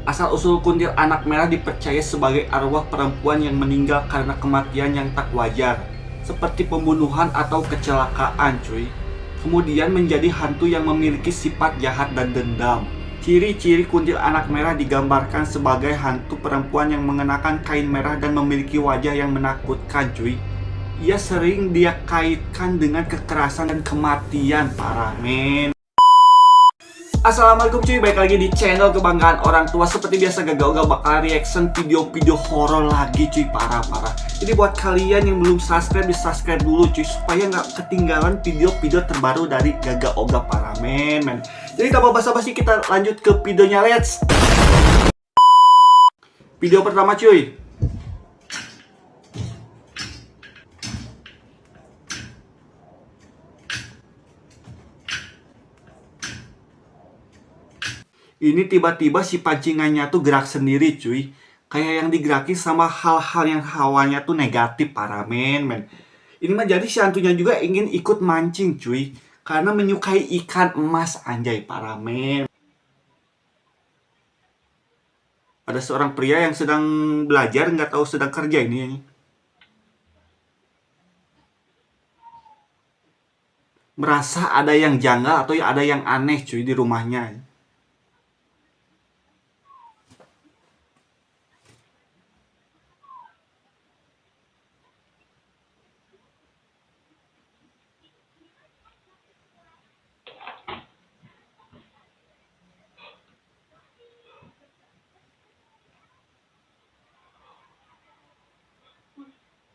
Asal-usul kuntilanak merah dipercaya sebagai arwah perempuan yang meninggal karena kematian yang tak wajar, seperti pembunuhan atau kecelakaan cuy. Kemudian menjadi hantu yang memiliki sifat jahat dan dendam. Ciri-ciri kuntilanak merah digambarkan sebagai hantu perempuan yang mengenakan kain merah dan memiliki wajah yang menakutkan cuy. Ia sering dia kaitkan dengan kekerasan dan kematian para men. Assalamualaikum cuy, balik lagi di channel kebanggaan orang tua. Seperti biasa Gaga bakal reaction video-video horor lagi cuy, parah-parah. Jadi buat kalian yang belum subscribe, di subscribe dulu cuy, supaya nggak ketinggalan video-video terbaru dari Gaga Oga para men. Jadi tanpa basa-basi kita lanjut ke videonya, let's. Video pertama cuy. Ini tiba-tiba si pancingannya tuh gerak sendiri cuy. Kayak yang digerakin sama hal-hal yang hawanya tuh negatif para men. Ini mah jadi si hantunya juga ingin ikut mancing cuy. Karena menyukai ikan emas anjay para men. Ada seorang pria yang sedang belajar, nggak tahu sedang kerja ini. Merasa ada yang janggal atau ada yang aneh cuy di rumahnya.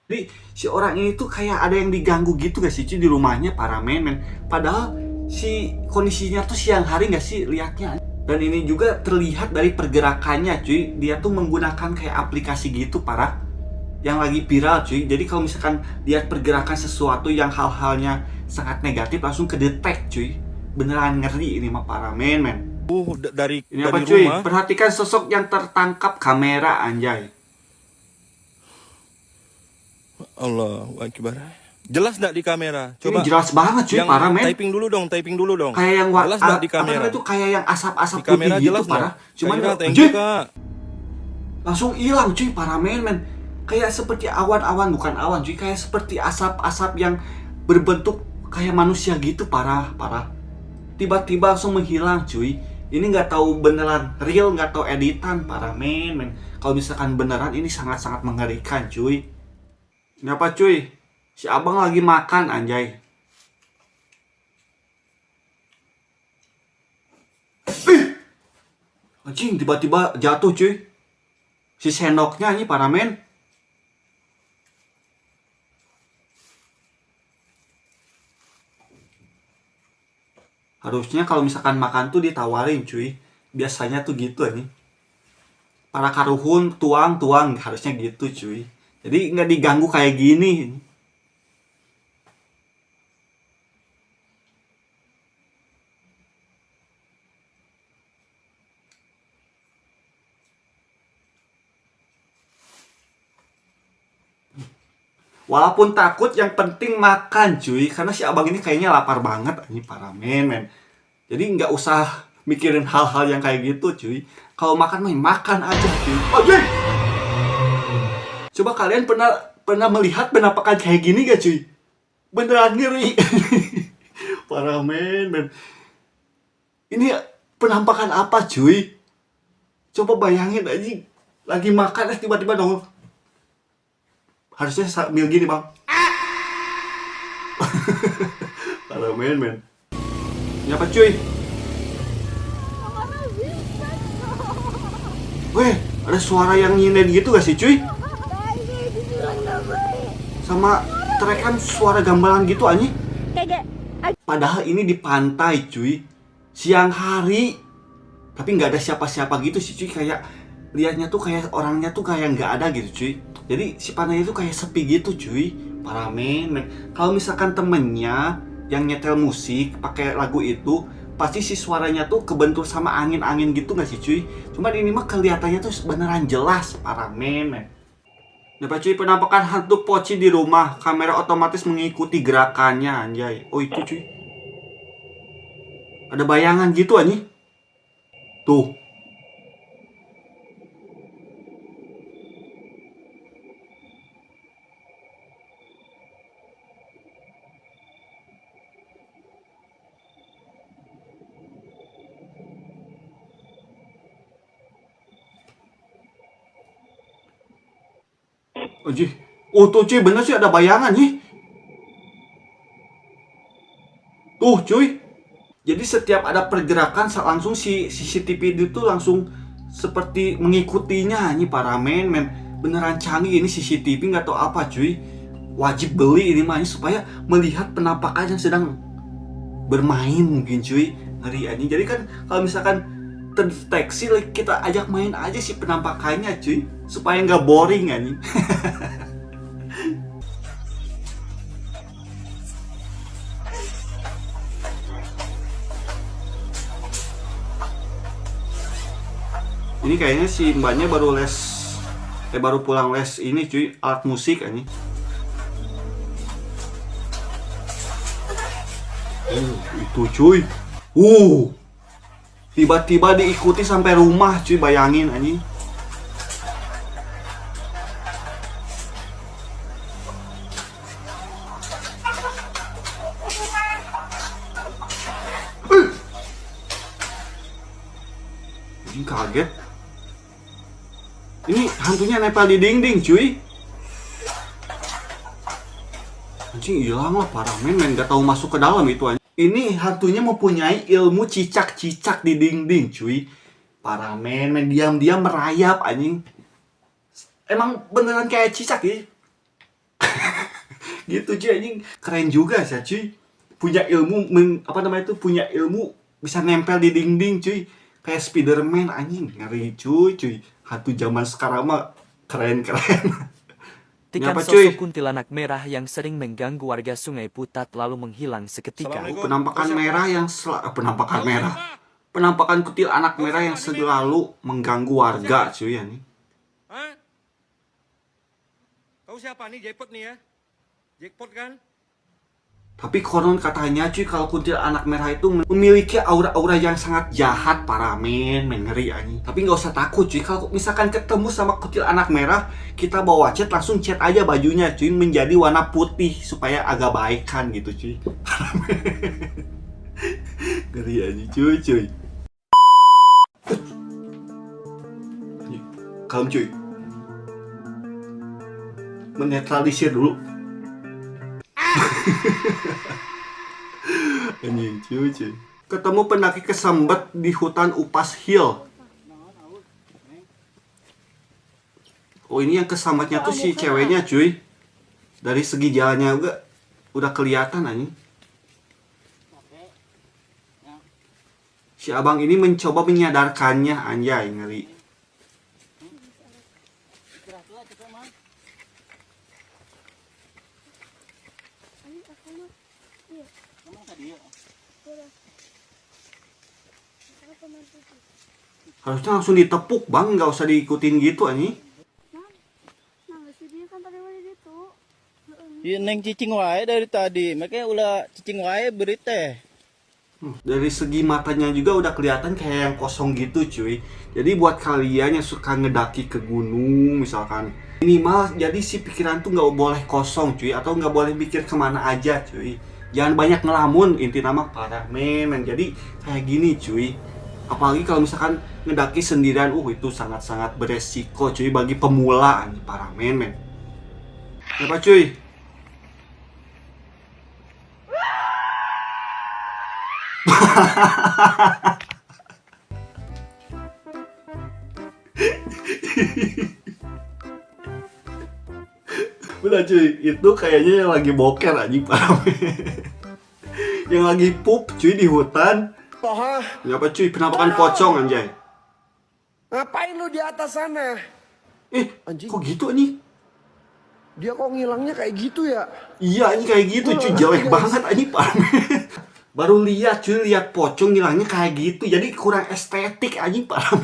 Jadi si orang ini tuh kayak ada yang diganggu gitu gak sih cuy di rumahnya para men. Padahal si kondisinya tuh siang hari gak sih liatnya. Dan ini juga terlihat dari pergerakannya cuy. Dia tuh menggunakan kayak aplikasi gitu para yang lagi viral cuy. Jadi kalau misalkan lihat pergerakan sesuatu yang hal-halnya sangat negatif langsung kedetek cuy. Beneran ngeri ini mah para men. Dari Ini apa dari cuy? rumah. Perhatikan sosok yang tertangkap kamera anjay. Allahu Akbar. Jelas nggak di kamera? Ini Coba jelas banget cuy yang para men. typing dulu dong. Kayak yang Jelas nggak di apa kamera? namanya tuh kayak yang asap-asap Di kamera putih gitu jelas parah. nggak? Cuman Kak Ira, thank anjir, you, Kak. langsung hilang cuy para men. Kayak seperti awan-awan, bukan awan cuy, kayak seperti asap-asap yang berbentuk kayak manusia gitu parah. Tiba-tiba langsung menghilang cuy. Ini nggak tahu beneran real, nggak tahu editan para men. Kalau misalkan beneran ini sangat-sangat mengerikan cuy. Ini apa cuy? Si abang lagi makan anjay. Anjing tiba-tiba jatuh cuy. Si sendoknya ini para men. Harusnya kalau misalkan makan tuh ditawarin cuy. Biasanya tuh gitu nih. Para karuhun tuang harusnya gitu cuy. Jadi nggak diganggu kayak gini. Walaupun takut, yang penting makan cuy. Karena si abang ini kayaknya lapar banget. Ini para men. Jadi nggak usah mikirin hal-hal yang kayak gitu cuy. Kalau makan makan aja cuy. Anjing! Coba kalian pernah melihat penampakan kayak gini gak cuy? Beneran ngeri. Para men. Ini penampakan apa cuy? Coba bayangin aja. Lagi makan tiba-tiba dong. Harusnya sambil gini bang. Para men. Ini apa cuy? Weh, ada suara yang nyinden gitu gak sih cuy? Sama terekan suara gamelan gitu anjing. Padahal ini di pantai cuy, siang hari, tapi nggak ada siapa-siapa gitu sih cuy. Kayak liatnya tuh kayak orangnya tuh kayak nggak ada gitu cuy. Jadi si pantainya tuh kayak sepi gitu cuy. Para men. Kalau misalkan temennya yang nyetel musik pakai lagu itu, pasti si suaranya tuh kebentur sama angin-angin gitu nggak sih cuy. Cuman ini mah kelihatannya tuh beneran jelas para men. Dapat cuy, penampakan hantu poci di rumah. Kamera otomatis mengikuti gerakannya anjay. Oh itu cuy. Ada bayangan gitu anjing. Tuh. Anjir. Oh tuh cuy, bener sih ada bayangan nih. Tuh cuy. Jadi setiap ada pergerakan langsung si CCTV itu langsung seperti mengikutinya nih para men. Beneran canggih ini CCTV, nggak tahu apa cuy. Wajib beli ini mah supaya melihat penampakan yang sedang bermain mungkin cuy. Ngeri anjing. Jadi kan kalau misalkan terdeteksi, kita ajak main aja si penampakannya cuy, supaya nggak boring anjing. Ini kayaknya si mbaknya baru baru pulang les ini cuy, alat musik anjing. Itu cuy. Tiba-tiba diikuti sampai rumah cuy, bayangin anjing. Anjing kaget. Ini hantunya nempel di dinding cuy. Anjing hilang lah parah men, gak tahu masuk ke dalam itu anjing. Ini hantunya mempunyai ilmu cicak-cicak di dinding cuy. Parah men, diam-diam merayap anjing. Emang beneran kayak cicak ya. Gitu cuy anjing. Keren juga sih cuy. Punya ilmu punya ilmu bisa nempel di dinding cuy. Kayak Spiderman anjing, ngeri cuy. Hantu zaman sekarang mah keren-keren. Tikan sosok kuntilanak merah yang sering mengganggu warga Sungai Putat lalu menghilang seketika. Penampakan kuntilanak merah yang selalu mengganggu warga cuy ya nih. Hah? Kau siapa nih? Jackpot nih ya? Jackpot kan? Tapi konon katanya cuy, kalau kuntilanak merah itu memiliki aura-aura yang sangat jahat para men ngeri anjing. Tapi nggak usah takut cuy, kalau misalkan ketemu sama kuntilanak merah, kita bawa cat, langsung cat aja bajunya cuy menjadi warna putih supaya agak baikan gitu cuy. Ngeri anjing cuy. Kalem cuy. Menetralisir dulu. Anjing cuy. Ketemu pendaki kesambet di hutan Upas Hill. Oh ini yang kesambetnya tuh si ceweknya cuy. Dari segi jalannya juga udah kelihatan anjing. Si abang ini mencoba menyadarkannya, anjay ngeri. Harusnya langsung ditepuk bang, nggak usah diikutin gitu anjing. Iya neng cicing wae dari tadi, makanya ulah cicing wae beri teh. Dari segi matanya juga udah kelihatan kayak yang kosong gitu cuy. Jadi buat kalian yang suka ngedaki ke gunung misalkan, minimal jadi si pikiran tuh nggak boleh kosong cuy, atau nggak boleh mikir kemana aja cuy. Jangan banyak ngelamun, inti nama parah men. Jadi kayak gini cuy. Apalagi kalau misalkan ngedaki sendirian, itu sangat-sangat beresiko cuy bagi pemula nih para men. Apa cuy? Udah cuy, itu kayaknya yang lagi boker anjing para men. Yang lagi pup cuy di hutan. Toha, Apa cuy, penampakan pocong anjay. ngapain lu di atas sana? Anjing. Kok gitu anjing? Dia kok ngilangnya kayak gitu ya? Iya anjing kayak gitu cuy, jelek banget anjing parah. Baru lihat cuy, lihat pocong ngilangnya kayak gitu. Jadi kurang estetik anjing parah.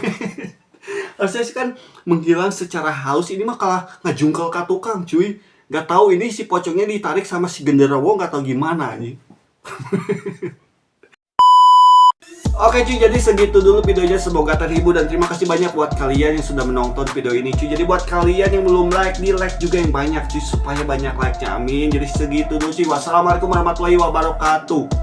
Harusnya sih kan menghilang secara halus, ini mah kalah ngajungkel ke tukang cuy. Gak tahu ini si pocongnya ditarik sama si genderuwo, gak tahu gimana anjing. Oke cuy, jadi segitu dulu videonya, semoga terhibur dan terima kasih banyak buat kalian yang sudah menonton video ini cuy. Jadi buat kalian yang belum like, di like juga yang banyak cuy, supaya banyak like-nya, amin. Jadi segitu dulu cuy, wassalamualaikum warahmatullahi wabarakatuh.